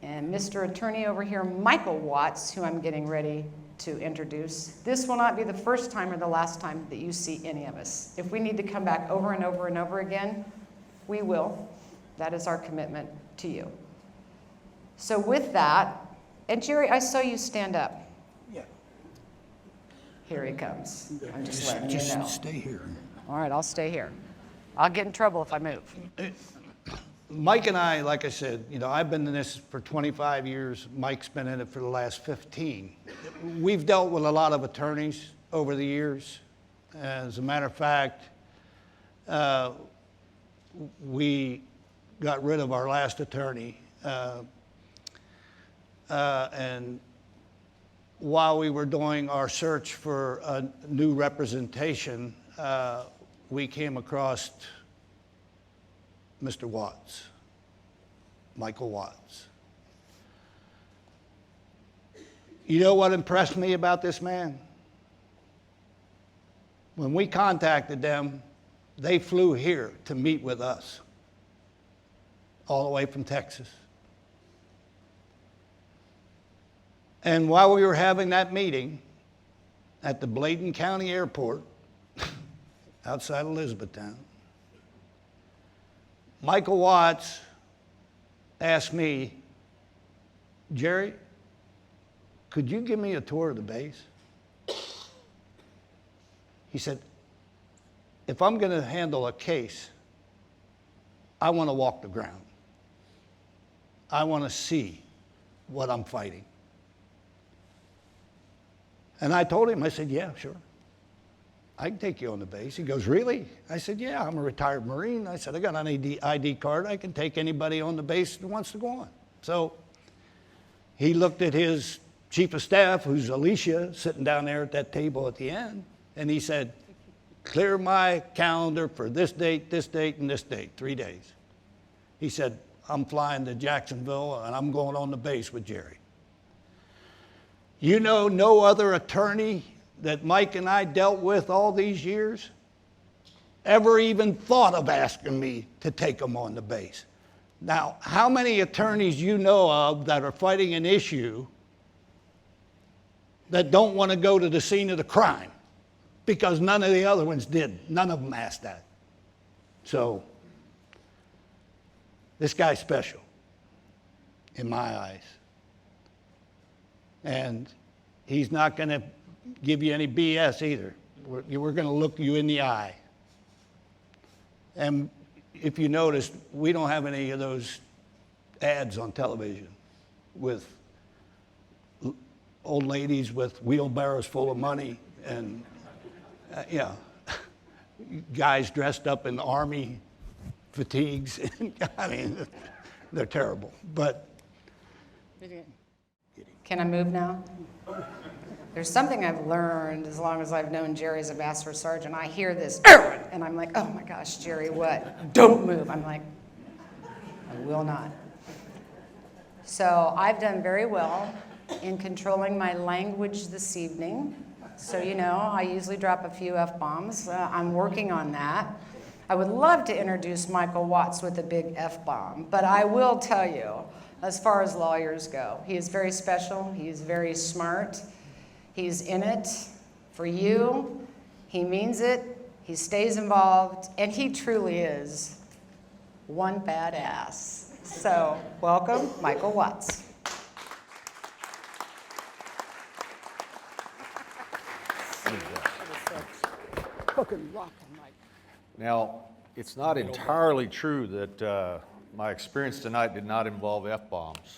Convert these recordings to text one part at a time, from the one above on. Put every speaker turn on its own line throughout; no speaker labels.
and Mr. Attorney over here, Michael Watts, who I'm getting ready to introduce. This will not be the first time or the last time that you see any of us. If we need to come back over and over and over again, we will. That is our commitment to you. So with that, and Jerry, I saw you stand up.
Yeah.
Here he comes. I'm just letting you know.
Just stay here.
All right, I'll stay here. I'll get in trouble if I move.
Mike and I, like I said, I've been in this for 25 years. Mike's been in it for the last 15. We've dealt with a lot of attorneys over the years. As a matter of fact, we got rid of our last attorney. And while we were doing our search for a new representation, we came across Mr. Watts, Michael Watts. You know what impressed me about this man? When we contacted them, they flew here to meet with us, all the way from Texas. And while we were having that meeting at the Bladen County Airport, outside Elizabethtown, Michael Watts asked me, Jerry, could you give me a tour of the base? He said, if I'm going to handle a case, I want to walk the ground. I want to see what I'm fighting. And I told him, I said, yeah, sure. I can take you on the base. He goes, really? I said, yeah, I'm a retired Marine. I said, I got an ID card. I can take anybody on the base that wants to go on. So he looked at his chief of staff, who's Alicia, sitting down there at that table at the end, and he said, clear my calendar for this date, and this date, 3 days. He said, I'm flying to Jacksonville, and I'm going on the base with Jerry. You know, no other attorney that Mike and I dealt with all these years ever even thought of asking me to take them on the base. Now, how many attorneys you know of that are fighting an issue that don't want to go to the scene of the crime? Because none of the other ones did. None of them asked that. So, this guy's special in my eyes. And he's not going to give you any BS either. We're going to look you in the eye. And if you notice, we don't have any of those ads on television with old ladies with wheelbarrows full of money and, guys dressed up in army fatigues. I mean, they're terrible. But
can I move now? There's something I've learned as long as I've known Jerry as a master sergeant. I hear this, and I'm like, oh my gosh, Jerry, what? Don't move. I'm like, I will not. So I've done very well in controlling my language this evening. So, I usually drop a few F-bombs. I'm working on that. I would love to introduce Michael Watts with a big F-bomb, but I will tell you, as far as lawyers go, he is very special. He is very smart. He's in it for you. He means it. He stays involved, and he truly is one badass. So, welcome, Michael Watts.
Now, it's not entirely true that my experience tonight did not involve F-bombs.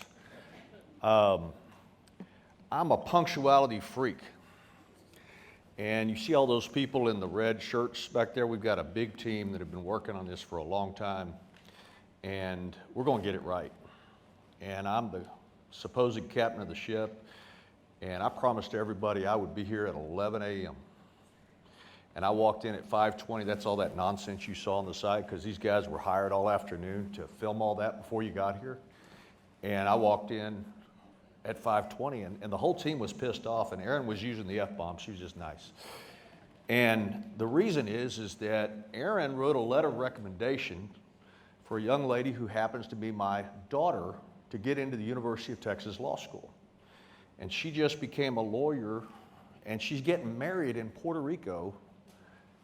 I'm a punctuality freak. And you see all those people in the red shirts back there? We've got a big team that have been working on this for a long time. And we're going to get it right. And I'm the supposed captain of the ship. And I promised everybody I would be here at 11 a.m. And I walked in at 5:20. That's all that nonsense you saw on the side, because these guys were hired all afternoon to film all that before you got here. And I walked in at 5:20, and the whole team was pissed off, and Erin was using the F-bomb. She was just nice. And the reason is that Erin wrote a letter of recommendation for a young lady who happens to be my daughter to get into the University of Texas Law School. And she just became a lawyer, and she's getting married in Puerto Rico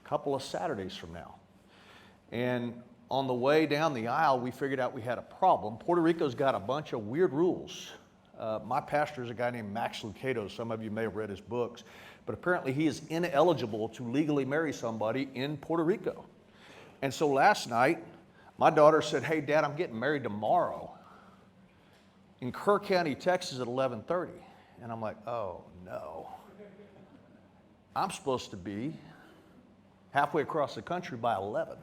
a couple of Saturdays from now. And on the way down the aisle, we figured out we had a problem. Puerto Rico's got a bunch of weird rules. My pastor is a guy named Max Lucado. Some of you may have read his books. But apparently he is ineligible to legally marry somebody in Puerto Rico. And so last night, my daughter said, "Hey, Dad, I'm getting married tomorrow in Kerr County, Texas at 11:30. And I'm like, oh, no. I'm supposed to be halfway across the country by 11.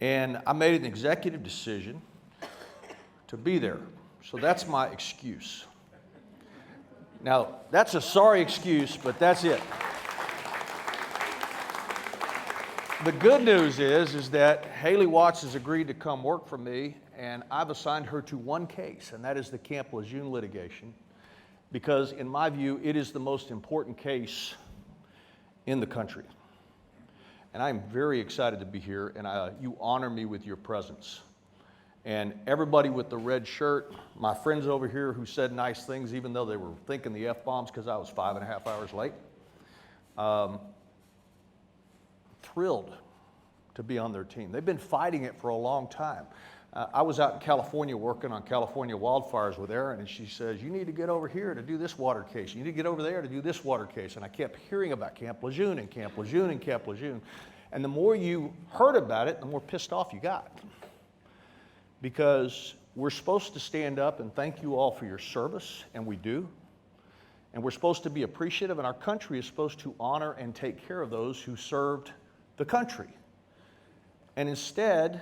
And I made an executive decision to be there. So that's my excuse. Now, that's a sorry excuse, but that's it. The good news is that Haley Watts has agreed to come work for me, and I've assigned her to one case, and that is the Camp Lejeune litigation, because in my view, it is the most important case in the country. And I'm very excited to be here, and you honor me with your presence. And everybody with the red shirt, my friends over here who said nice things, even though they were thinking the F-bombs because I was 5.5 hours late, thrilled to be on their team. They've been fighting it for a long time. I was out in California working on California wildfires with Erin, and she says, "You need to get over here to do this water case. You need to get over there to do this water case." And I kept hearing about Camp Lejeune and Camp Lejeune and Camp Lejeune. And the more you heard about it, the more pissed off you got. Because we're supposed to stand up and thank you all for your service, and we do. And we're supposed to be appreciative, and our country is supposed to honor and take care of those who served the country. And instead,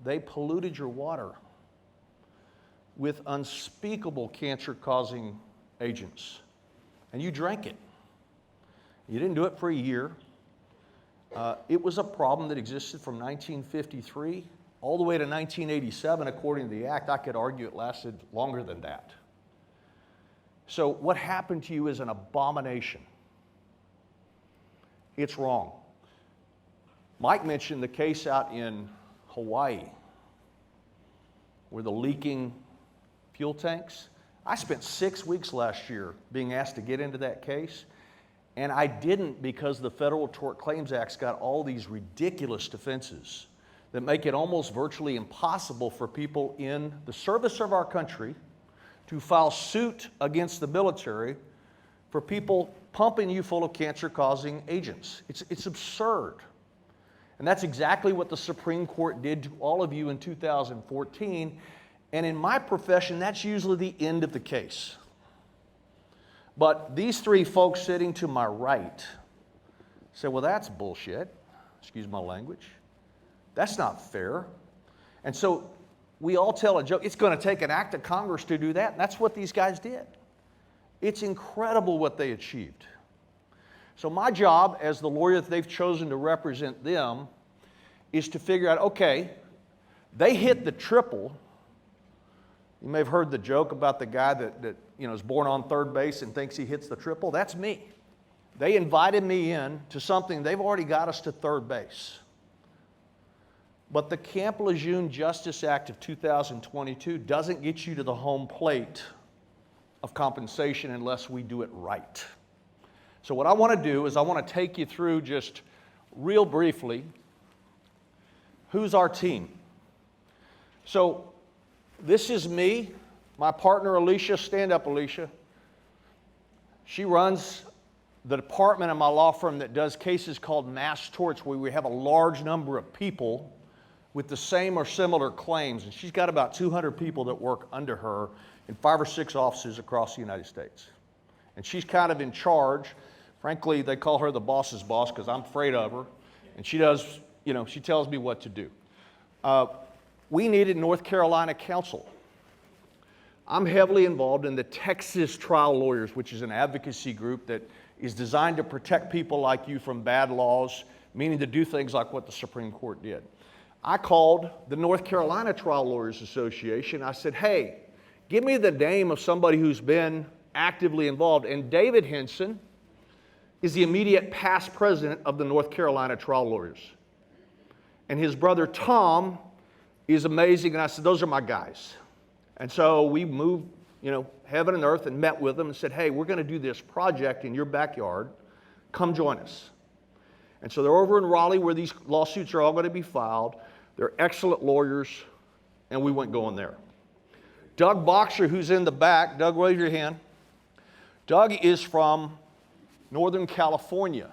they polluted your water with unspeakable cancer-causing agents. And you drank it. You didn't do it for a year. It was a problem that existed from 1953 all the way to 1987, according to the Act. I could argue it lasted longer than that. So what happened to you is an abomination. It's wrong. Mike mentioned the case out in Hawaii, where the leaking fuel tanks. I spent 6 weeks last year being asked to get into that case, and I didn't because the Federal Tort Claims Act's got all these ridiculous defenses that make it almost virtually impossible for people in the service of our country to file suit against the military for people pumping you full of cancer-causing agents. It's absurd. And that's exactly what the Supreme Court did to all of you in 2014. And in my profession, that's usually the end of the case. But these three folks sitting to my right say, well, that's bullshit. Excuse my language. That's not fair. And so we all tell a joke. It's going to take an act of Congress to do that. And that's what these guys did. It's incredible what they achieved. So my job as the lawyer that they've chosen to represent them is to figure out, okay, they hit the triple. You may have heard the joke about the guy that is born on third base and thinks he hits the triple. That's me. They invited me in to something. They've already got us to third base. But the Camp Lejeune Justice Act of 2022 doesn't get you to the home plate of compensation unless we do it right. So what I want to do is I want to take you through just real briefly who's our team. So this is me, my partner Alicia. Stand up, Alicia. She runs the department in my law firm that does cases called mass torts, where we have a large number of people with the same or similar claims. And she's got about 200 people that work under her in 5 or 6 offices across the United States. And she's kind of in charge. Frankly, they call her the boss's boss because I'm afraid of her. And she does, she tells me what to do. We needed North Carolina counsel. I'm heavily involved in the Texas Trial Lawyers, which is an advocacy group that is designed to protect people like you from bad laws, meaning to do things like what the Supreme Court did. I called the North Carolina Trial Lawyers Association. I said, hey, give me the name of somebody who's been actively involved. And David Henson is the immediate past president of the North Carolina Trial Lawyers. And his brother Tom is amazing. And I said, those are my guys. And so we moved, heaven and earth and met with them and said, hey, we're going to do this project in your backyard. Come join us. And so they're over in Raleigh where these lawsuits are all going to be filed. They're excellent lawyers, and we went going there. Doug Boxer, who's in the back, Doug, wave your hand. Doug is from Northern California.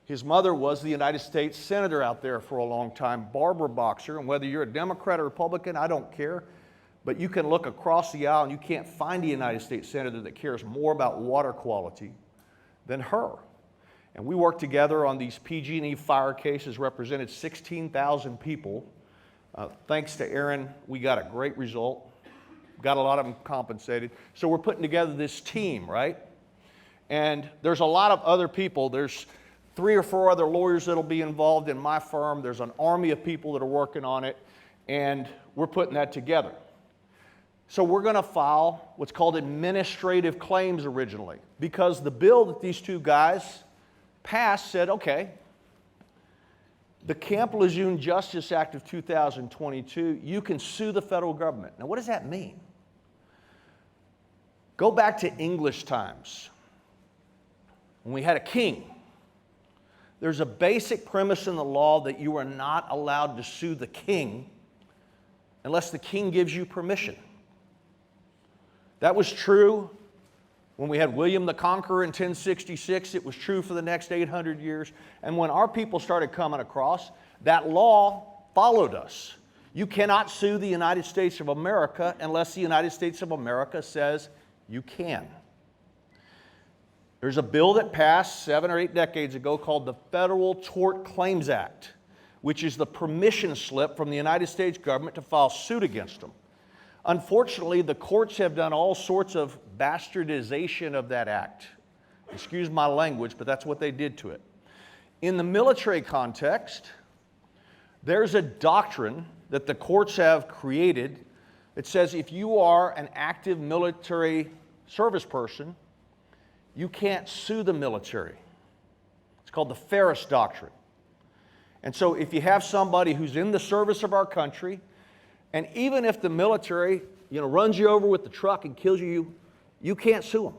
His mother was the United States Senator out there for a long time, Barbara Boxer, and whether you're a Democrat or Republican, I don't care, but you can look across the aisle and you can't find a United States Senator that cares more about water quality than her. And we worked together on these PG&E fire cases, represented 16,000 people. Thanks to Aaron, we got a great result. Got a lot of them compensated. So we're putting together this team, right? And there's a lot of other people. There's 3 or 4 other lawyers that'll be involved in my firm. There's an army of people that are working on it, and we're putting that together. So we're going to file what's called administrative claims originally, because the bill that these 2 guys passed said, okay, the Camp Lejeune Justice Act of 2022, you can sue the federal government. Now, what does that mean? Go back to English times, when we had a king. There's a basic premise in the law that you are not allowed to sue the king unless the king gives you permission. That was true when we had William the Conqueror in 1066. It was true for the next 800 years. And when our people started coming across, that law followed us. You cannot sue the United States of America unless the United States of America says you can. There's a bill that passed 7 or 8 decades ago called the Federal Tort Claims Act, which is the permission slip from the United States government to file suit against them. Unfortunately, the courts have done all sorts of bastardization of that act. Excuse my language, but that's what they did to it. In the military context, there's a doctrine that the courts have created that says if you are an active military service person, you can't sue the military. It's called the Ferris Doctrine. And so if you have somebody who's in the service of our country, and even if the military, runs you over with the truck and kills you, you can't sue them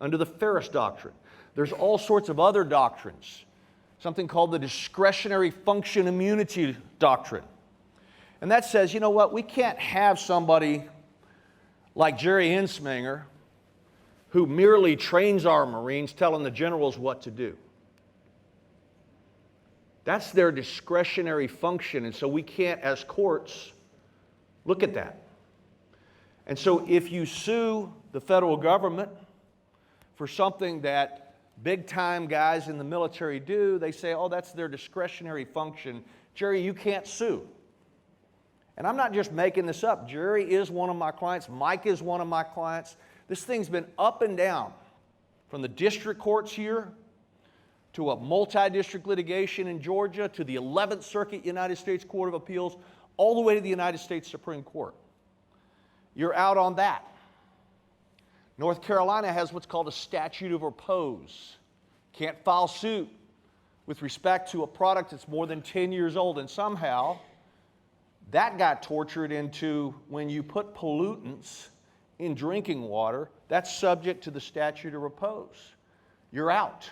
under the Ferris Doctrine. There's all sorts of other doctrines, something called the Discretionary Function Immunity Doctrine. And that says, you know what, we can't have somebody like Jerry Insminger who merely trains our Marines telling the generals what to do. That's their discretionary function, and so we can't, as courts, look at that. And so if you sue the federal government for something that big-time guys in the military do, they say, oh, that's their discretionary function. Jerry, you can't sue. And I'm not just making this up. Jerry is one of my clients. Mike is one of my clients. This thing's been up and down from the district courts here to a multi-district litigation in Georgia, to the 11th Circuit United States Court of Appeals, all the way to the United States Supreme Court. You're out on that. North Carolina has what's called a statute of repose. Can't file suit with respect to a product that's more than 10 years old, and somehow that got tortured into when you put pollutants in drinking water, that's subject to the statute of repose. You're out.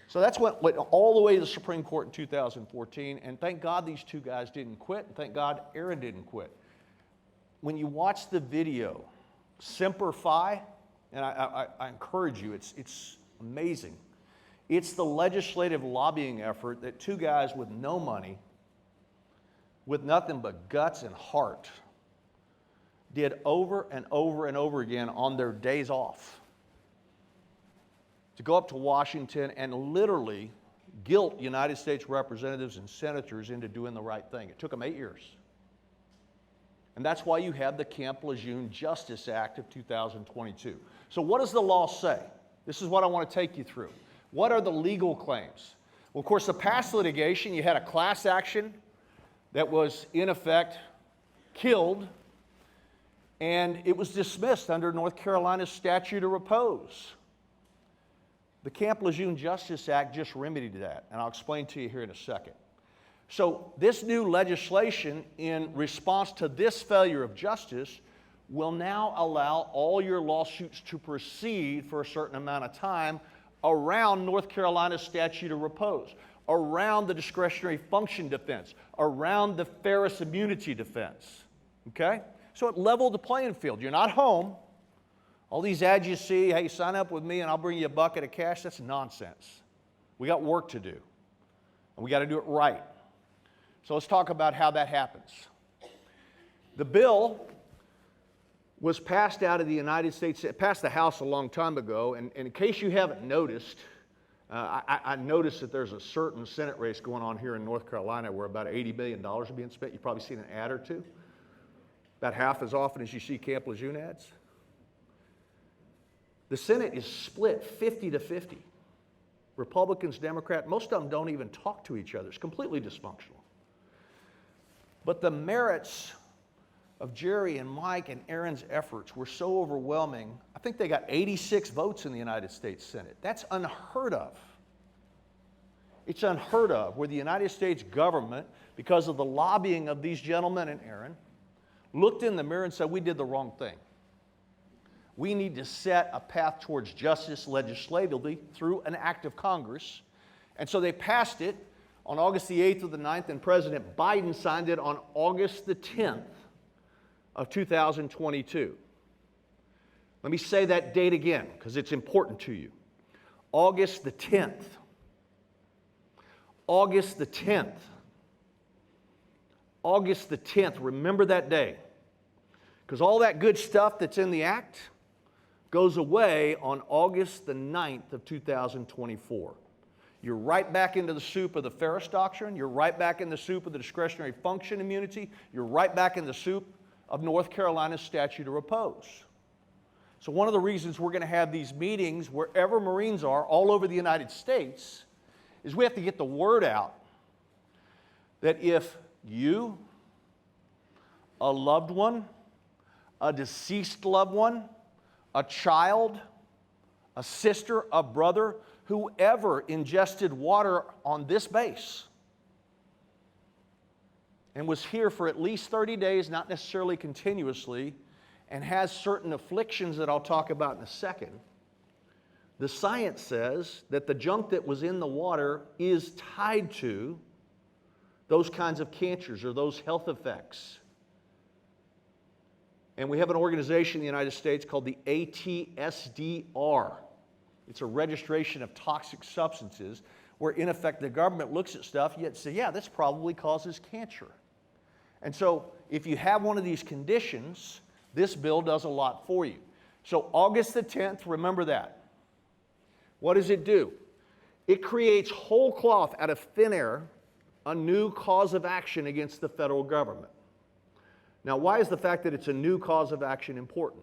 So that's what went all the way to the Supreme Court in 2014, and thank God these 2 guys didn't quit, and thank God Aaron didn't quit. When you watch the video, Semper Fi, and I encourage you, it's amazing. It's the legislative lobbying effort that 2 guys with no money, with nothing but guts and heart, did over and over and over again on their days off, to go up to Washington and literally guilt United States representatives and senators into doing the right thing. It took them 8 years. And that's why you have the Camp Lejeune Justice Act of 2022. So what does the law say? This is what I want to take you through. What are the legal claims? Well, of course, the past litigation, you had a class action that was, in effect, killed, and it was dismissed under North Carolina's statute of repose. The Camp Lejeune Justice Act just remedied that, and I'll explain to you here in a second. So this new legislation, in response to this failure of justice, will now allow all your lawsuits to proceed for a certain amount of time around North Carolina's statute of repose, around the discretionary function defense, around the Ferris immunity defense. Okay? So it leveled the playing field. You're not home. All these ads you see, hey, sign up with me and I'll bring you a bucket of cash, that's nonsense. We got work to do. And we got to do it right. So let's talk about how that happens. The bill was passed out of the United States, it passed the House a long time ago, and in case you haven't noticed, I noticed that there's a certain Senate race going on here in North Carolina where about $80 million are being spent. You've probably seen an ad or two. About half as often as you see Camp Lejeune ads. The Senate is split 50 to 50. Republicans, Democrats, most of them don't even talk to each other. It's completely dysfunctional. But the merits of Jerry and Mike and Aaron's efforts were so overwhelming. I think they got 86 votes in the United States Senate. That's unheard of. It's unheard of where the United States government, because of the lobbying of these gentlemen and Aaron, looked in the mirror and said, we did the wrong thing. We need to set a path towards justice legislatively through an act of Congress. And so they passed it on August the 8th or the 9th, and President Biden signed it on August the 10th of 2022. Let me say that date again, because it's important to you. August the 10th. August the 10th. August the 10th. Remember that day. Because all that good stuff that's in the act goes away on August the 9th of 2024. You're right back into the soup of the Ferris Doctrine. You're right back in the soup of the discretionary function immunity. You're right back in the soup of North Carolina's statute of repose. So one of the reasons we're going to have these meetings wherever Marines are all over the United States is we have to get the word out that if you, a loved one, a deceased loved one, a child, a sister, a brother, whoever ingested water on this base and was here for at least 30 days, not necessarily continuously, and has certain afflictions that I'll talk about in a second, the science says that the junk that was in the water is tied to those kinds of cancers or those health effects. And we have an organization in the United States called the ATSDR. It's a registration of toxic substances where, in effect, the government looks at stuff yet says, yeah, this probably causes cancer. And so if you have one of these conditions, this bill does a lot for you. So August the 10th, remember that. What does it do? It creates whole cloth out of thin air a new cause of action against the federal government. Now, why is the fact that it's a new cause of action important?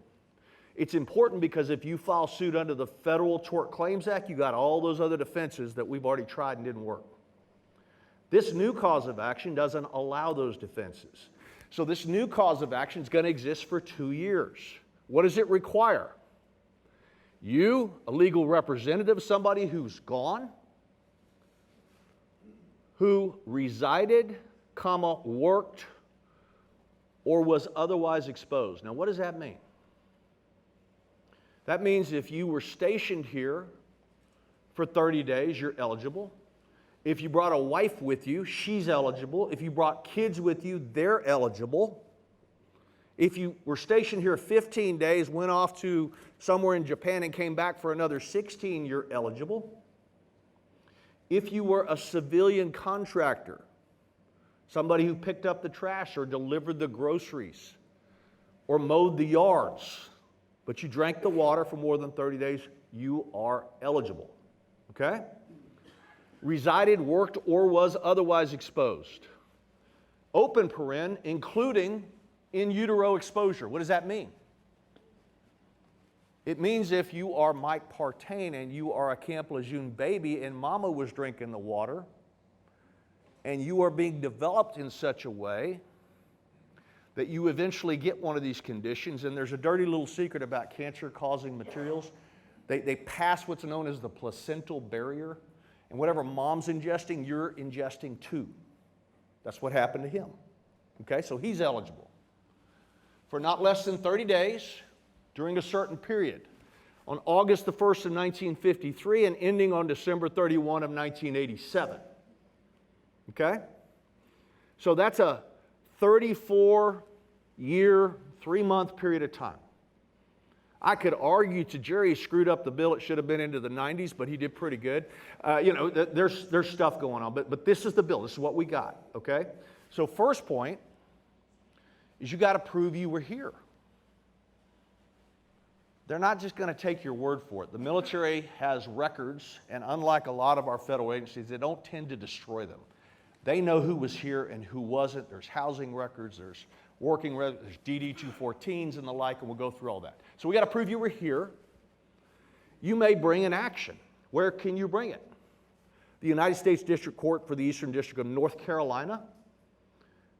It's important because if you file suit under the Federal Tort Claims Act, you got all those other defenses that we've already tried and didn't work. This new cause of action doesn't allow those defenses. So this new cause of action is going to exist for 2 years. What does it require? You, a legal representative, somebody who's gone, who resided, worked, or was otherwise exposed. Now, what does that mean? That means if you were stationed here for 30 days, you're eligible. If you brought a wife with you, she's eligible. If you brought kids with you, they're eligible. If you were stationed here 15 days, went off to somewhere in Japan and came back for another 16, you're eligible. If you were a civilian contractor, somebody who picked up the trash or delivered the groceries or mowed the yards, but you drank the water for more than 30 days, you are eligible. Okay? Resided, worked, or was otherwise exposed. Open paren, including in utero exposure. What does that mean? It means if you are Mike Partain and you are a Camp Lejeune baby and mama was drinking the water, and you are being developed in such a way that you eventually get one of these conditions, and there's a dirty little secret about cancer-causing materials. They pass what's known as the placental barrier, and whatever mom's ingesting, you're ingesting too. That's what happened to him. Okay, so he's eligible for not less than 30 days during a certain period. On August the 1st of 1953 and ending on December 31 of 1987. Okay? So that's a 34-year, 3-month period of time. I could argue to Jerry he screwed up the bill. It should have been into the 90s, but he did pretty good. There's stuff going on, but this is the bill. This is what we got, okay? So first point is you got to prove you were here. They're not just going to take your word for it. The military has records, and unlike a lot of our federal agencies, they don't tend to destroy them. They know who was here and who wasn't. There's housing records, there's working records, there's DD-214s and the like, and we'll go through all that. So we got to prove you were here. You may bring an action. Where can you bring it? The United States District Court for the Eastern District of North Carolina.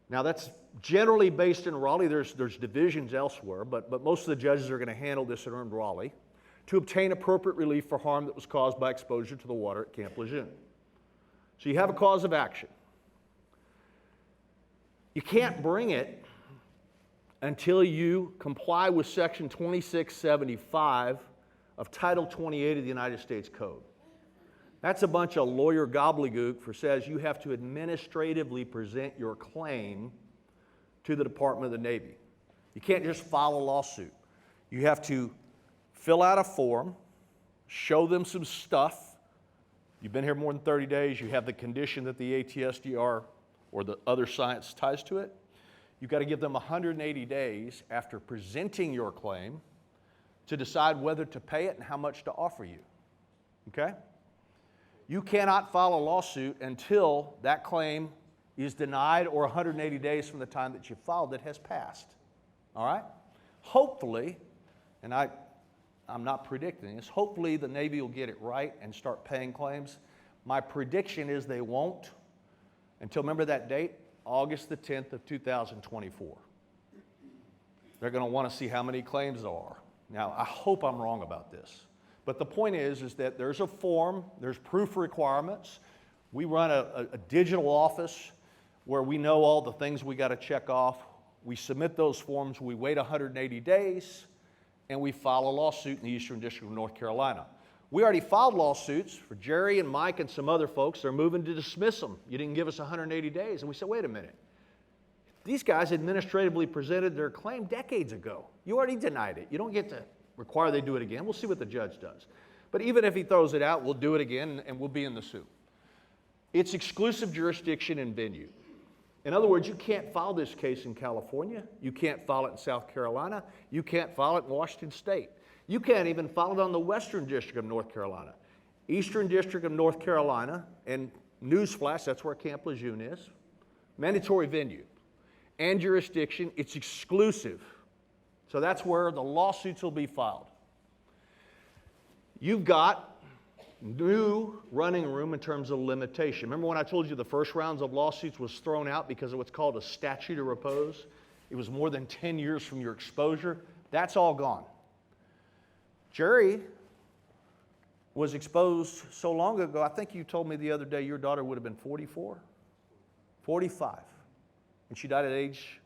Now that's generally based in Raleigh. There's divisions elsewhere, but most of the judges are going to handle this in Raleigh to obtain appropriate relief for harm that was caused by exposure to the water at Camp Lejeune. So you have a cause of action. You can't bring it until you comply with Section 2675 of Title 28 of the United States Code. That's a bunch of lawyer gobbledygook for says you have to administratively present your claim to the Department of the Navy. You can't just file a lawsuit. You have to fill out a form, show them some stuff. You've been here more than 30 days. You have the condition that the ATSDR or the other science ties to it. You've got to give them 180 days after presenting your claim to decide whether to pay it and how much to offer you. Okay? You cannot file a lawsuit until that claim is denied or 180 days from the time that you filed it has passed. All right? Hopefully, and I'm not predicting this, hopefully the Navy will get it right and start paying claims. My prediction is they won't until, remember that date, August the 10th of 2024. They're going to want to see how many claims there are. Now, I hope I'm wrong about this. But the point is that there's a form, there's proof requirements. We run a digital office where we know all the things we got to check off. We submit those forms, we wait 180 days, and we file a lawsuit in the Eastern District of North Carolina. We already filed lawsuits for Jerry and Mike and some other folks. They're moving to dismiss them. You didn't give us 180 days. And we said, wait a minute. These guys administratively presented their claim decades ago. You already denied it. You don't get to require they do it again. We'll see what the judge does. But even if he throws it out, we'll do it again and we'll be in the suit. It's exclusive jurisdiction and venue. In other words, you can't file this case in California. You can't file it in South Carolina. You can't file it in Washington State. You can't even file it on the Western District of North Carolina. Eastern District of North Carolina, and newsflash, that's where Camp Lejeune is. Mandatory venue and jurisdiction, it's exclusive. So that's where the lawsuits will be filed. You've got new running room in terms of limitation. Remember when I told you the first rounds of lawsuits was thrown out because of what's called a statute of repose? It was more than 10 years from your exposure. That's all gone. Jerry was exposed so long ago, I think you told me the other day your daughter would have been 44? 45. And she died at age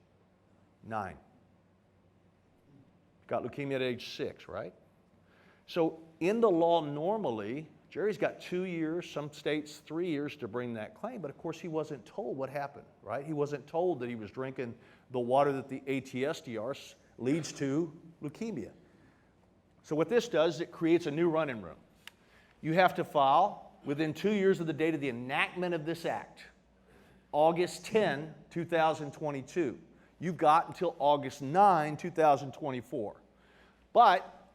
9. Got leukemia at age 6, right? So in the law normally, Jerry's got 2 years, some states 3 years to bring that claim, but of course he wasn't told what happened, right? He wasn't told that he was drinking the water that the ATSDR leads to leukemia. So what this does is it creates a new running room. You have to file within 2 years of the date of the enactment of this act, August 10, 2022. You've got until August 9, 2024. But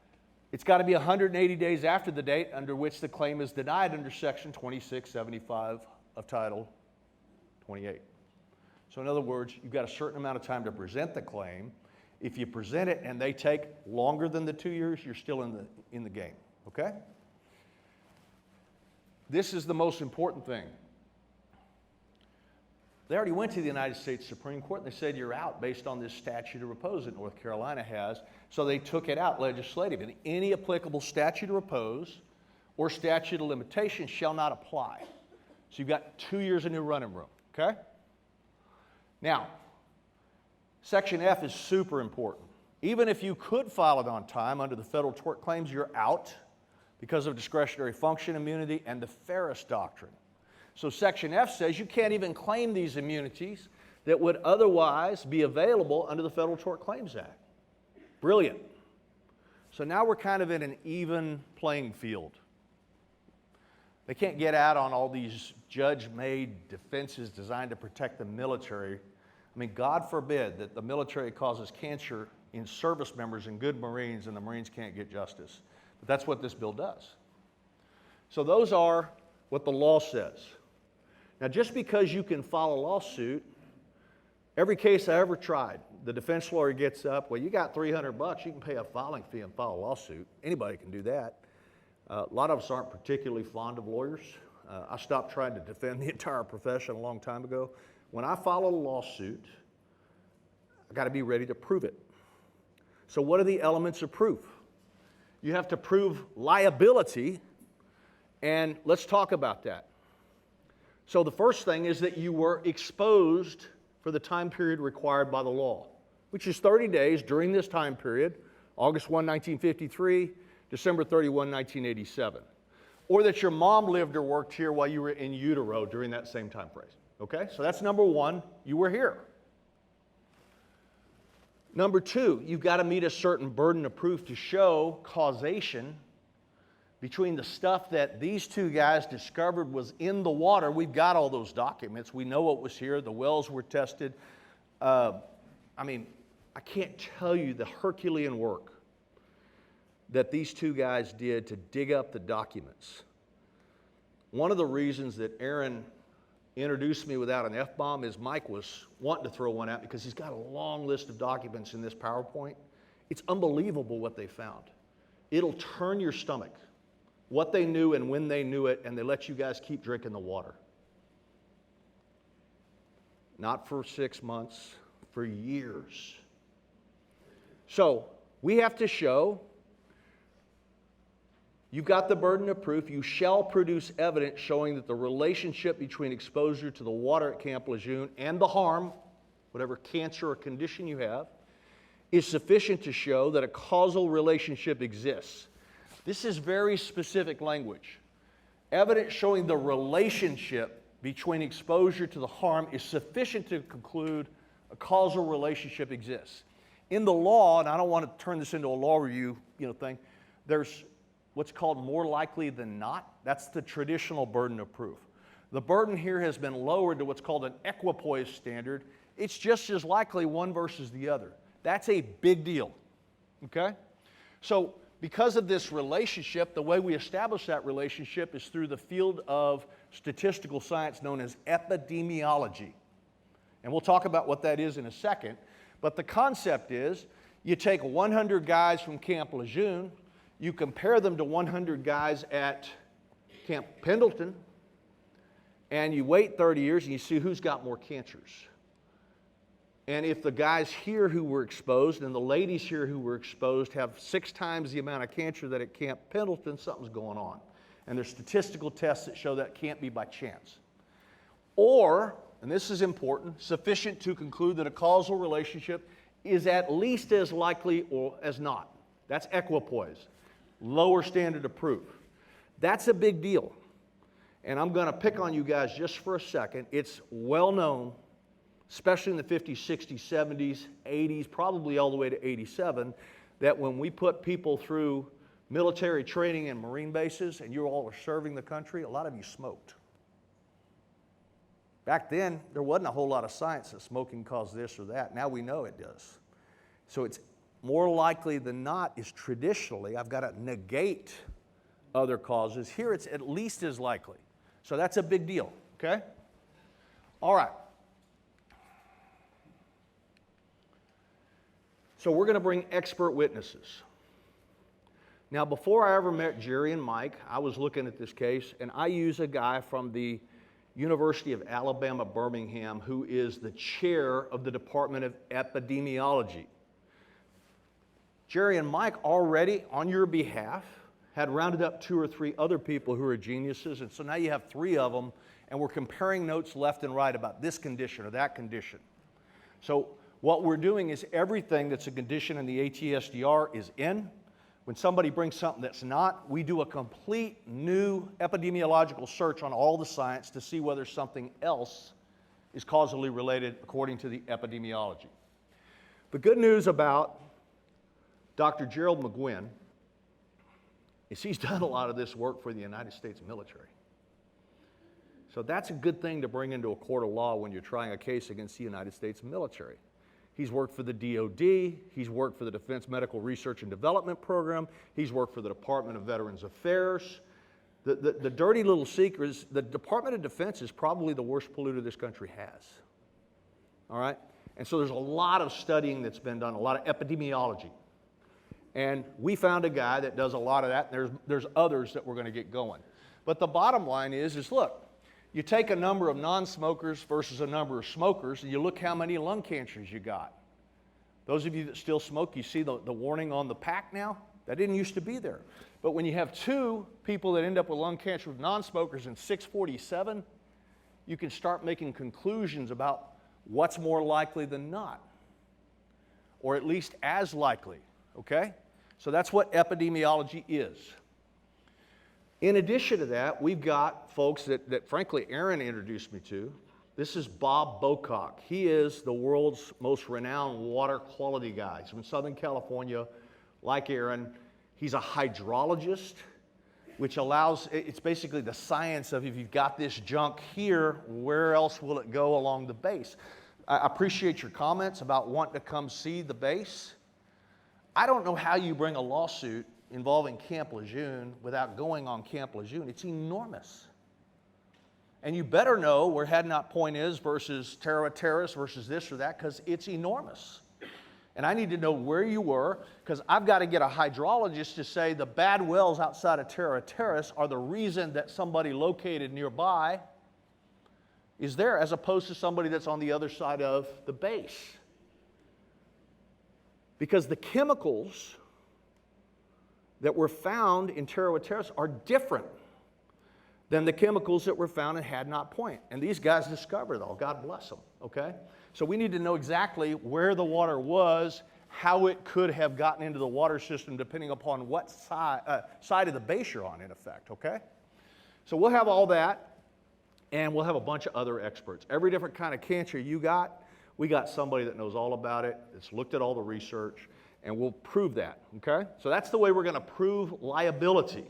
it's got to be 180 days after the date under which the claim is denied under Section 2675 of Title 28. So in other words, you've got a certain amount of time to present the claim. If you present it and they take longer than the 2 years, you're still in the game, okay? This is the most important thing. They already went to the United States Supreme Court and they said you're out based on this statute of repose that North Carolina has, so they took it out legislatively. Any applicable statute of repose or statute of limitation shall not apply. So you've got 2 years of new running room, okay? Now, Section F is super important. Even if you could file it on time under the Federal Tort Claims, you're out because of discretionary function immunity and the Ferris Doctrine. So Section F says you can't even claim these immunities that would otherwise be available under the Federal Tort Claims Act. Brilliant. So now we're kind of in an even playing field. They can't get out on all these judge-made defenses designed to protect the military. I mean, God forbid that the military causes cancer in service members and good Marines and the Marines can't get justice. But that's what this bill does. So those are what the law says. Now, just because you can file a lawsuit, every case I ever tried, the defense lawyer gets up, well, you got $300, you can pay a filing fee and file a lawsuit. Anybody can do that. A lot of us aren't particularly fond of lawyers. I stopped trying to defend the entire profession a long time ago. When I file a lawsuit, I got to be ready to prove it. So what are the elements of proof? You have to prove liability, and let's talk about that. So the first thing is that you were exposed for the time period required by the law, which is 30 days during this time period, August 1, 1953, December 31, 1987. Or that your mom lived or worked here while you were in utero during that same time frame. Okay, so that's number one, you were here. Number two, you've got to meet a certain burden of proof to show causation between the stuff that these two guys discovered was in the water. We've got all those documents. We know what was here. The wells were tested. I can't tell you the Herculean work that these two guys did to dig up the documents. One of the reasons that Aaron introduced me without an F-bomb is Mike was wanting to throw one out because he's got a long list of documents in this PowerPoint. It's unbelievable what they found. It'll turn your stomach, what they knew and when they knew it, and they let you guys keep drinking the water. Not for 6 months, for years. So we have to show you've got the burden of proof. You shall produce evidence showing that the relationship between exposure to the water at Camp Lejeune and the harm, whatever cancer or condition you have, is sufficient to show that a causal relationship exists. This is very specific language. Evidence showing the relationship between exposure to the harm is sufficient to conclude a causal relationship exists. In the law, and I don't want to turn this into a law review thing, there's what's called more likely than not. That's the traditional burden of proof. The burden here has been lowered to what's called an equipoise standard. It's just as likely one versus the other. That's a big deal, okay? So because of this relationship, the way we establish that relationship is through the field of statistical science known as epidemiology. And we'll talk about what that is in a second. But the concept is you take 100 guys from Camp Lejeune, you compare them to 100 guys at Camp Pendleton, and you wait 30 years and you see who's got more cancers. And if the guys here who were exposed and the ladies here who were exposed have 6 times the amount of cancer that at Camp Pendleton, something's going on. And there's statistical tests that show that can't be by chance. Or, and this is important, sufficient to conclude that a causal relationship is at least as likely or as not. That's equipoise. Lower standard of proof. That's a big deal. And I'm going to pick on you guys just for a second. It's well known, especially in the 50s, 60s, 70s, 80s, probably all the way to 87, that when we put people through military training in Marine bases and you all are serving the country, a lot of you smoked. Back then, there wasn't a whole lot of science that smoking caused this or that. Now we know it does. So it's more likely than not is traditionally, I've got to negate other causes. Here it's at least as likely. So that's a big deal, okay? All right. So we're going to bring expert witnesses. Now, before I ever met Jerry and Mike, I was looking at this case, and I use a guy from the University of Alabama, Birmingham, who is the chair of the Department of Epidemiology. Jerry and Mike already, on your behalf, had rounded up 2 or 3 other people who are geniuses, and so now you have 3 of them, and we're comparing notes left and right about this condition or that condition. So what we're doing is everything that's a condition in the ATSDR is in. When somebody brings something that's not, we do a complete new epidemiological search on all the science to see whether something else is causally related according to the epidemiology. The good news about Dr. Gerald McGuinn is he's done a lot of this work for the United States military. So that's a good thing to bring into a court of law when you're trying a case against the United States military. He's worked for the DOD, he's worked for the Defense Medical Research and Development Program, he's worked for the Department of Veterans Affairs. The dirty little secret is the Department of Defense is probably the worst polluter this country has. All right? And so there's a lot of studying that's been done, a lot of epidemiology. And we found a guy that does a lot of that, and there's others that we're going to get going. But the bottom line is look, you take a number of non-smokers versus a number of smokers, and you look how many lung cancers you got. Those of you that still smoke, you see the warning on the pack now? That didn't used to be there. But when you have 2 people that end up with lung cancer with non-smokers in 647, you can start making conclusions about what's more likely than not, or at least as likely, okay? So that's what epidemiology is. In addition to that, we've got folks that frankly Aaron introduced me to. This is Bob Bocock. He is the world's most renowned water quality guy. He's from Southern California, like Aaron. He's a hydrologist, which allows, it's basically the science of if you've got this junk here, where else will it go along the base? I appreciate your comments about wanting to come see the base. I don't know how you bring a lawsuit involving Camp Lejeune without going on Camp Lejeune. It's enormous. And you better know where Had Not Point is versus Terra Terrace versus this or that, because it's enormous. And I need to know where you were, because I've got to get a hydrologist to say the bad wells outside of Terra Terrace are the reason that somebody located nearby is there, as opposed to somebody that's on the other side of the base. Because the chemicals that were found in Terra Terrace are different than the chemicals that were found in Had Not Point. And these guys discovered it all. God bless them, okay? So we need to know exactly where the water was, how it could have gotten into the water system, depending upon what side of the base you're on, in effect, okay? So we'll have all that, and we'll have a bunch of other experts. Every different kind of cancer you got, we got somebody that knows all about it, that's looked at all the research, and we'll prove that, okay? So that's the way we're going to prove liability.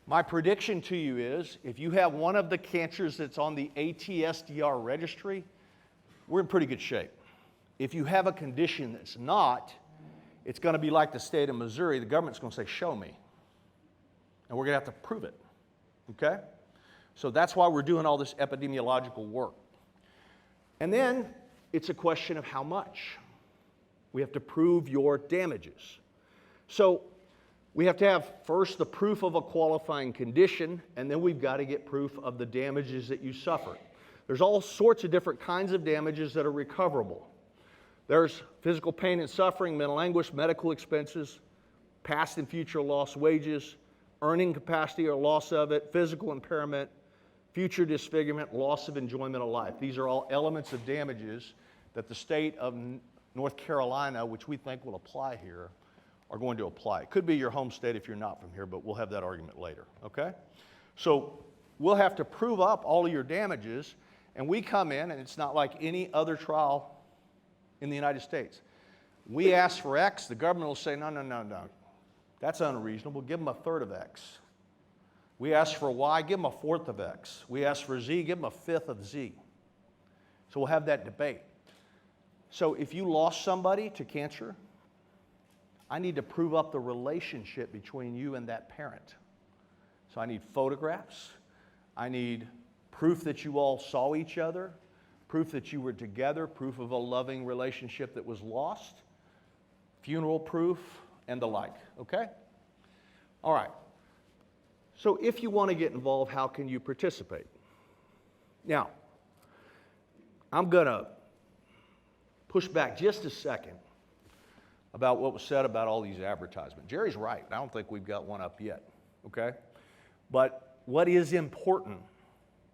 My prediction to you is, if you have one of the cancers that's on the ATSDR registry, we're in pretty good shape. If you have a condition that's not, it's going to be like the state of Missouri. The government's going to say, show me. And we're going to have to prove it, okay? So that's why we're doing all this epidemiological work. And then it's a question of how much. We have to prove your damages. So we have to have first the proof of a qualifying condition, and then we've got to get proof of the damages that you suffered. There's all sorts of different kinds of damages that are recoverable. There's physical pain and suffering, mental anguish, medical expenses, past and future lost wages, earning capacity or loss of it, physical impairment, future disfigurement, loss of enjoyment of life. These are all elements of damages that the state of North Carolina, which we think will apply here, are going to apply. It could be your home state if you're not from here, but we'll have that argument later, okay? So we'll have to prove up all of your damages, and we come in, and it's not like any other trial in the United States. We ask for X, the government will say, no, no, no, no. That's unreasonable. Give them a third of X. We ask for Y, give them a fourth of X. We ask for Z, give them a fifth of Z. So we'll have that debate. So if you lost somebody to cancer, I need to prove up the relationship between you and that parent. So I need photographs. I need proof that you all saw each other, proof that you were together, proof of a loving relationship that was lost, funeral proof, and the like, okay? All right. So if you want to get involved, how can you participate? Now, I'm going to push back just a second about what was said about all these advertisements. Jerry's right. I don't think we've got one up yet, okay? But what is important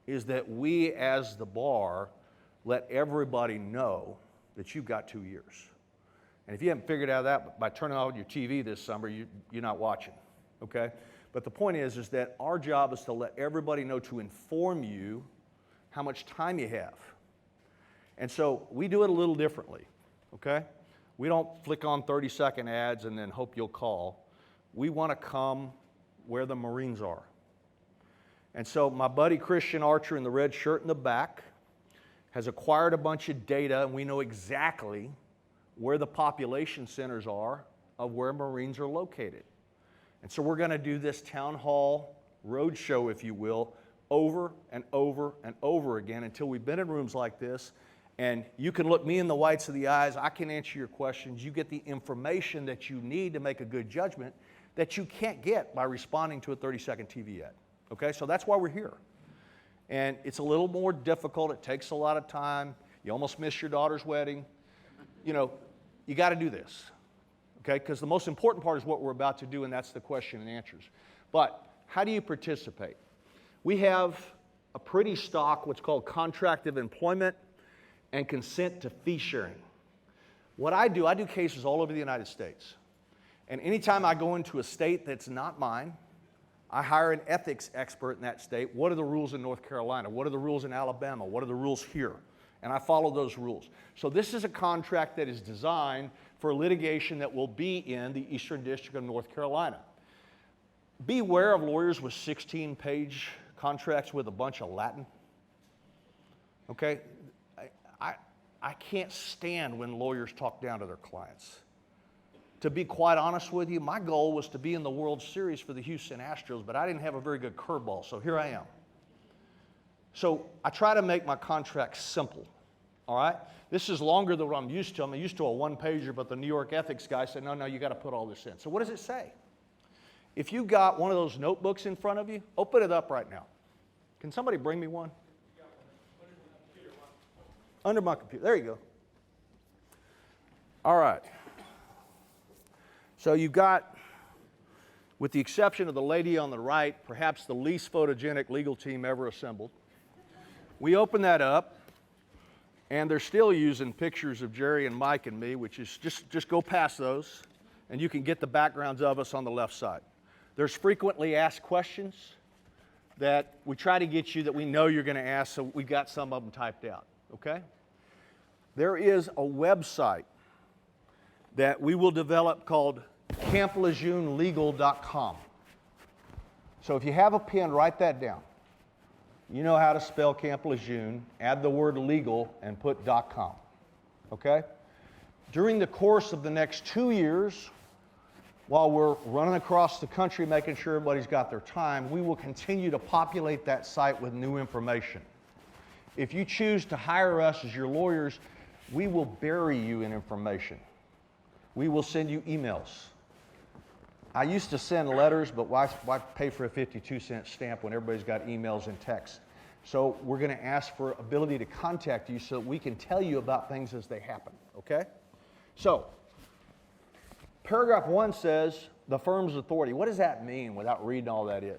is that we as the bar let everybody know that you've got 2 years. And if you haven't figured out that by turning on your TV this summer, you're not watching, okay? But the point is that our job is to let everybody know, to inform you how much time you have. And so we do it a little differently, okay? We don't flick on 30-second ads and then hope you'll call. We want to come where the Marines are. And so my buddy Christian Archer in the red shirt in the back has acquired a bunch of data, and we know exactly where the population centers are of where Marines are located. And so we're going to do this town hall road show, if you will, over and over and over again until we've been in rooms like this, and you can look me in the whites of the eyes, I can answer your questions, you get the information that you need to make a good judgment that you can't get by responding to a 30-second TV ad. Okay, so that's why we're here. And it's a little more difficult, it takes a lot of time, you almost miss your daughter's wedding. You know, you got to do this, okay? Because the most important part is what we're about to do, and that's the question and answers. But how do you participate? We have a pretty stock, what's called contract of employment and consent to fee sharing. What I do cases all over the United States. And anytime I go into a state that's not mine, I hire an ethics expert in that state. What are the rules in North Carolina? What are the rules in Alabama? What are the rules here? And I follow those rules. So this is a contract that is designed for litigation that will be in the Eastern District of North Carolina. Beware of lawyers with 16-page contracts with a bunch of Latin. Okay? I can't stand when lawyers talk down to their clients. To be quite honest with you, my goal was to be in the World Series for the Houston Astros, but I didn't have a very good curveball, so here I am. So I try to make my contracts simple, all right? This is longer than what I'm used to. I'm used to a one-pager, but the New York ethics guy said, no, you got to put all this in. So what does it say? If you've got one of those notebooks in front of you, open it up right now. Can somebody bring me one? Under my computer. There you go. All right. So you've got, with the exception of the lady on the right, perhaps the least photogenic legal team ever assembled. We open that up, and they're still using pictures of Jerry and Mike and me, which is just go past those, and you can get the backgrounds of us on the left side. There's frequently asked questions that we try to get you that we know you're going to ask, so we've got some of them typed out, okay? There is a website that we will develop called CampLejeuneLegal.com. So if you have a pen, write that down. You know how to spell Camp Lejeune, add the word legal, and put .com, okay? During the course of the next 2 years, while we're running across the country making sure everybody's got their time, we will continue to populate that site with new information. If you choose to hire us as your lawyers, we will bury you in information. We will send you emails. I used to send letters, but why pay for a 52-cent stamp when everybody's got emails and texts? So we're going to ask for ability to contact you so that we can tell you about things as they happen, okay? So, paragraph 1 says, the firm's authority. What does that mean without reading all that in?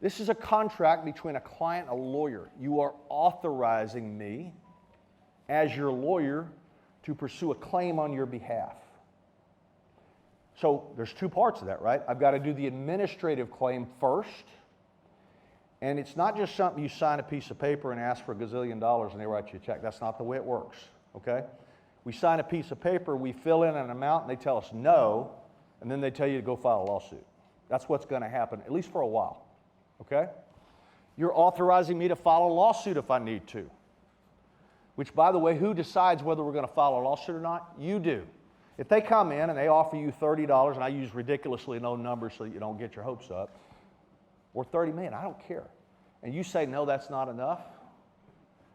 This is a contract between a client and a lawyer. You are authorizing me, as your lawyer, to pursue a claim on your behalf. So there's two parts of that, right? I've got to do the administrative claim first, and it's not just something you sign a piece of paper and ask for a gazillion dollars and they write you a check. That's not the way it works, okay? We sign a piece of paper, we fill in an amount, and they tell us no, and then they tell you to go file a lawsuit. That's what's going to happen, at least for a while, okay? You're authorizing me to file a lawsuit if I need to, which, by the way, who decides whether we're going to file a lawsuit or not? You do. If they come in and they offer you $30, and I use ridiculously low numbers so you don't get your hopes up, or $30 million, I don't care, and you say, no, that's not enough,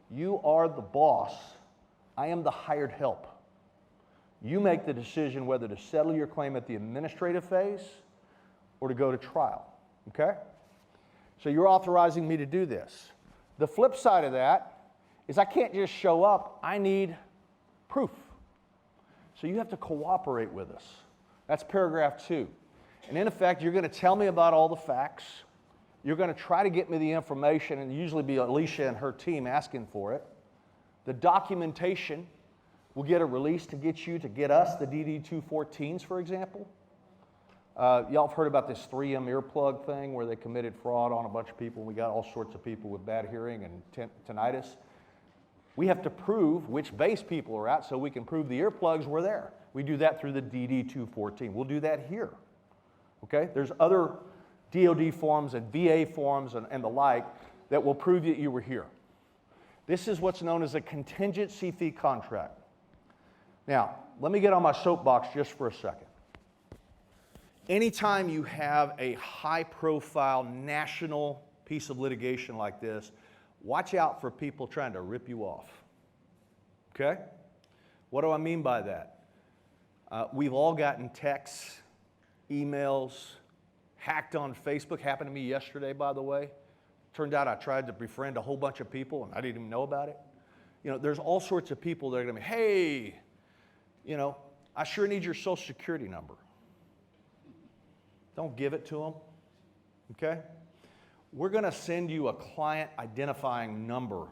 you are the boss. I am the hired help. You make the decision whether to settle your claim at the administrative phase or to go to trial, okay? So you're authorizing me to do this. The flip side of that is I can't just show up. I need proof. So you have to cooperate with us. That's paragraph 2. And in effect, you're going to tell me about all the facts. You're going to try to get me the information, and usually be Alicia and her team asking for it, The documentation will get a release to get us the DD-214s, for example. Y'all have heard about this 3M earplug thing where they committed fraud on a bunch of people. We got all sorts of people with bad hearing and tinnitus. We have to prove which base people are at so we can prove the earplugs were there. We do that through the DD-214. We'll do that here. Okay? There's other DOD forms and VA forms and the like that will prove that you were here. This is what's known as a contingency fee contract. Now, let me get on my soapbox just for a second. Anytime you have a high-profile national piece of litigation like this, watch out for people trying to rip you off. Okay? What do I mean by that? We've all gotten texts, emails, hacked on Facebook. Happened to me yesterday, by the way. Turned out I tried to befriend a whole bunch of people and I didn't even know about it. You know, there's all sorts of people that are going to be, hey, you know, I sure need your social security number. Don't give it to them, okay? We're going to send you a client identifying number.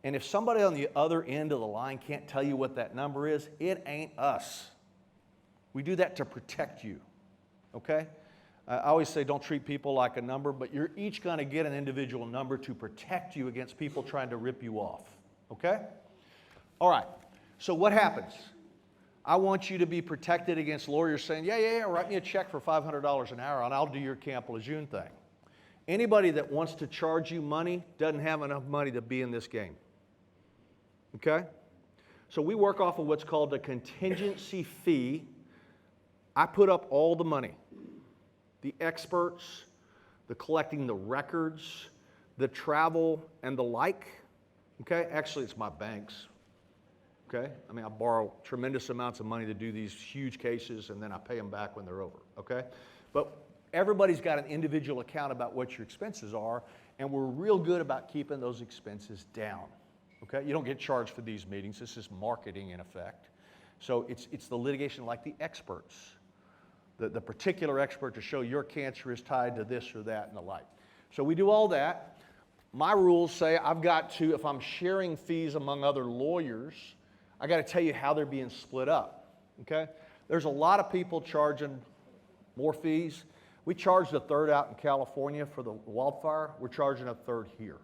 And if somebody on the other end of the line can't tell you what that number is, it ain't us. We do that to protect you, okay? I always say don't treat people like a number, but you're each going to get an individual number to protect you against people trying to rip you off, okay? All right, so what happens? I want you to be protected against lawyers saying, yeah, write me a check for $500 an hour and I'll do your Camp Lejeune thing. Anybody that wants to charge you money doesn't have enough money to be in this game. Okay? So we work off of what's called a contingency fee. I put up all the money. The experts, the collecting the records, the travel, and the like. Okay? Actually, it's my banks. Okay? I mean, I borrow tremendous amounts of money to do these huge cases, and then I pay them back when they're over. Okay? But everybody's got an individual account about what your expenses are, and we're real good about keeping those expenses down. Okay? You don't get charged for these meetings. This is marketing in effect. So it's the litigation like the experts, the particular expert to show your cancer is tied to this or that and the like. So we do all that. My rules say I've got to, if I'm sharing fees among other lawyers, I got to tell you how they're being split up. Okay? There's a lot of people charging more fees. We charged a third out in California for the wildfire. We're charging a third here.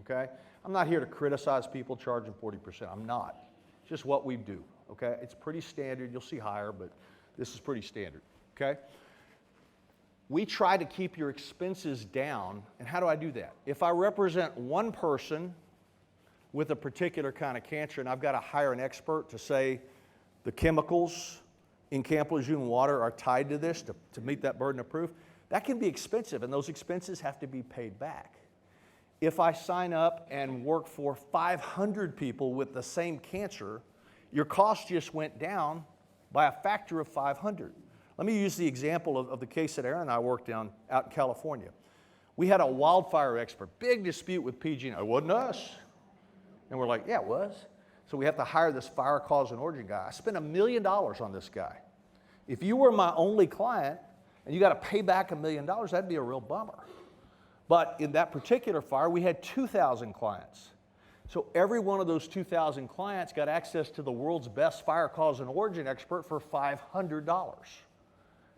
Okay? I'm not here to criticize people charging 40%. I'm not. It's just what we do. Okay? It's pretty standard. You'll see higher, but this is pretty standard. Okay? We try to keep your expenses down. And how do I do that? If I represent one person with a particular kind of cancer and I've got to hire an expert to say the chemicals in Camp Lejeune water are tied to this to meet that burden of proof, that can be expensive and those expenses have to be paid back. If I sign up and work for 500 people with the same cancer, your cost just went down by a factor of 500. Let me use the example of the case that Aaron and I worked on out in California. We had a wildfire expert, big dispute with PG&E. It wasn't us. And we're like, yeah, it was. So we have to hire this fire cause and origin guy. I spent $1 million on this guy. If you were my only client and you got to pay back $1 million, that'd be a real bummer. But in that particular fire, we had 2,000 clients. So every one of those 2,000 clients got access to the world's best fire cause and origin expert for $500.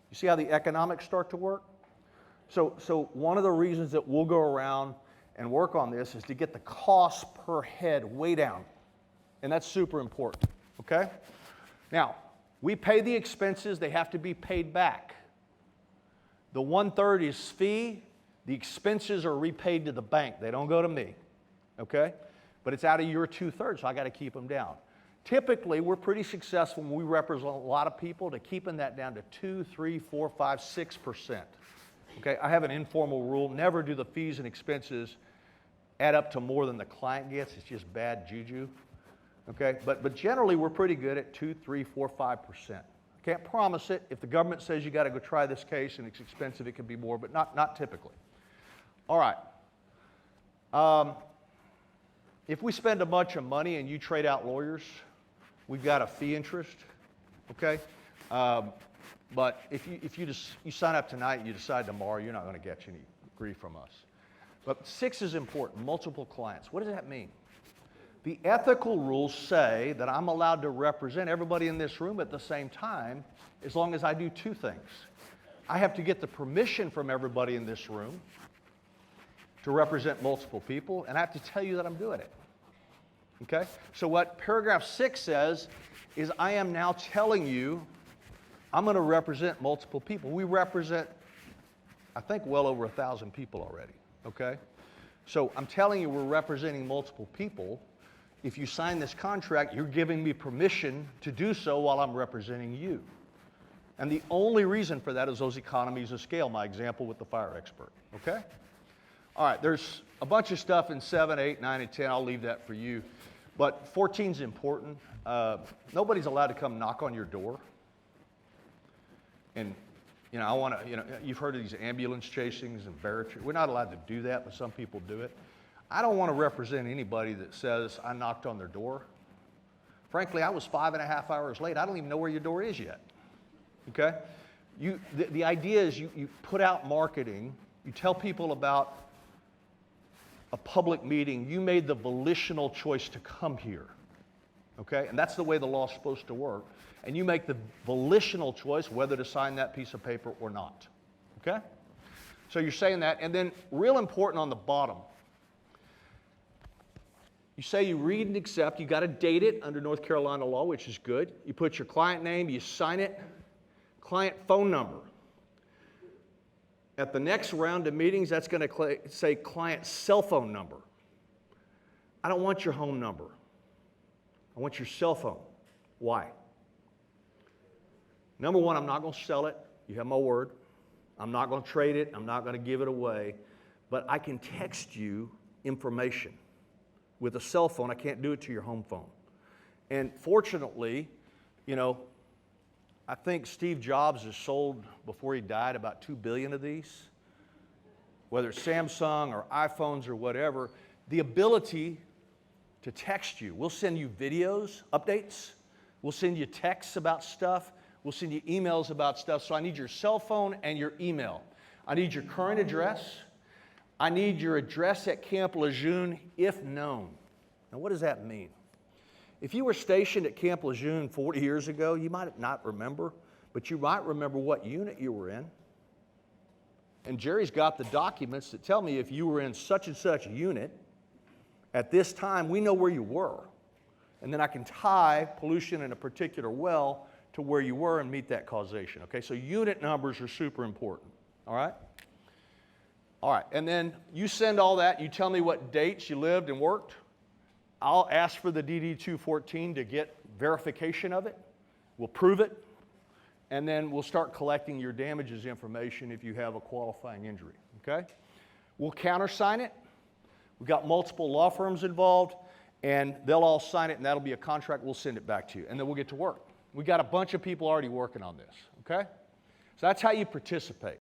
You see how the economics start to work? So one of the reasons that we'll go around and work on this is to get the cost per head way down. And that's super important, okay? Now, we pay the expenses, they have to be paid back. The 1/3 is fee, the expenses are repaid to the bank. They don't go to me, okay? But it's out of your 2/3, so I gotta keep them down. Typically, we're pretty successful when we represent a lot of people to keeping that down to 2, 3, 4, 5, 6%. Okay, I have an informal rule, never do the fees and expenses add up to more than the client gets. It's just bad juju. Okay, but generally we're pretty good at 2, 3, 4, 5%. Can't promise it. If the government says you got to go try this case and it's expensive, it can be more, but not typically. All right. If we spend a bunch of money and you trade out lawyers, we've got a fee interest. Okay. But if you sign up tonight and you decide tomorrow, you're not going to get any grief from us. But 6 is important, multiple clients. What does that mean? The ethical rules say that I'm allowed to represent everybody in this room at the same time as long as I do two things. I have to get the permission from everybody in this room to represent multiple people, and I have to tell you that I'm doing it. Okay? So what paragraph 6 says is I am now telling you I'm going to represent multiple people. We represent, I think, well over 1,000 people already. Okay? So I'm telling you we're representing multiple people. If you sign this contract, you're giving me permission to do so while I'm representing you. And the only reason for that is those economies of scale, my example with the fire expert. Okay? All right, there's a bunch of stuff in 7, 8, 9, and 10. I'll leave that for you. But 14 is important. Nobody's allowed to come knock on your door. And, I want to, you've heard of these ambulance chasings and barricades. We're not allowed to do that, but some people do it. I don't want to represent anybody that says I knocked on their door. Frankly, I was 5.5 hours late. I don't even know where your door is yet. Okay? The idea is you put out marketing. You tell people about a public meeting. You made the volitional choice to come here. Okay? And that's the way the law's supposed to work. And you make the volitional choice whether to sign that piece of paper or not. Okay? So you're saying that. And then real important on the bottom, you say you read and accept. You got to date it under North Carolina law, which is good. You put your client name, you sign it, client phone number. At the next round of meetings, that's going to say client cell phone number. I don't want your home number. I want your cell phone. Why? Number one, I'm not going to sell it. You have my word. I'm not going to trade it. I'm not going to give it away. But I can text you information. With a cell phone, I can't do it to your home phone. And fortunately, I think Steve Jobs has sold, before he died, about 2 billion of these. Whether it's Samsung or iPhones or whatever, the ability to text you. We'll send you videos, updates. We'll send you texts about stuff. We'll send you emails about stuff. So I need your cell phone and your email. I need your current address. I need your address at Camp Lejeune, if known. Now, what does that mean? If you were stationed at Camp Lejeune 40 years ago, you might not remember, but you might remember what unit you were in. And Jerry's got the documents that tell me if you were in such and such a unit, at this time, we know where you were. And then I can tie pollution in a particular well to where you were and meet that causation. Okay, so unit numbers are super important. All right? All right, and then you send all that. You tell me what dates you lived and worked. I'll ask for the DD-214 to get verification of it. We'll prove it. And then we'll start collecting your damages information if you have a qualifying injury, okay? We'll countersign it. We've got multiple law firms involved, and they'll all sign it, and that'll be a contract. We'll send it back to you, and then we'll get to work. We've got a bunch of people already working on this, okay? So that's how you participate.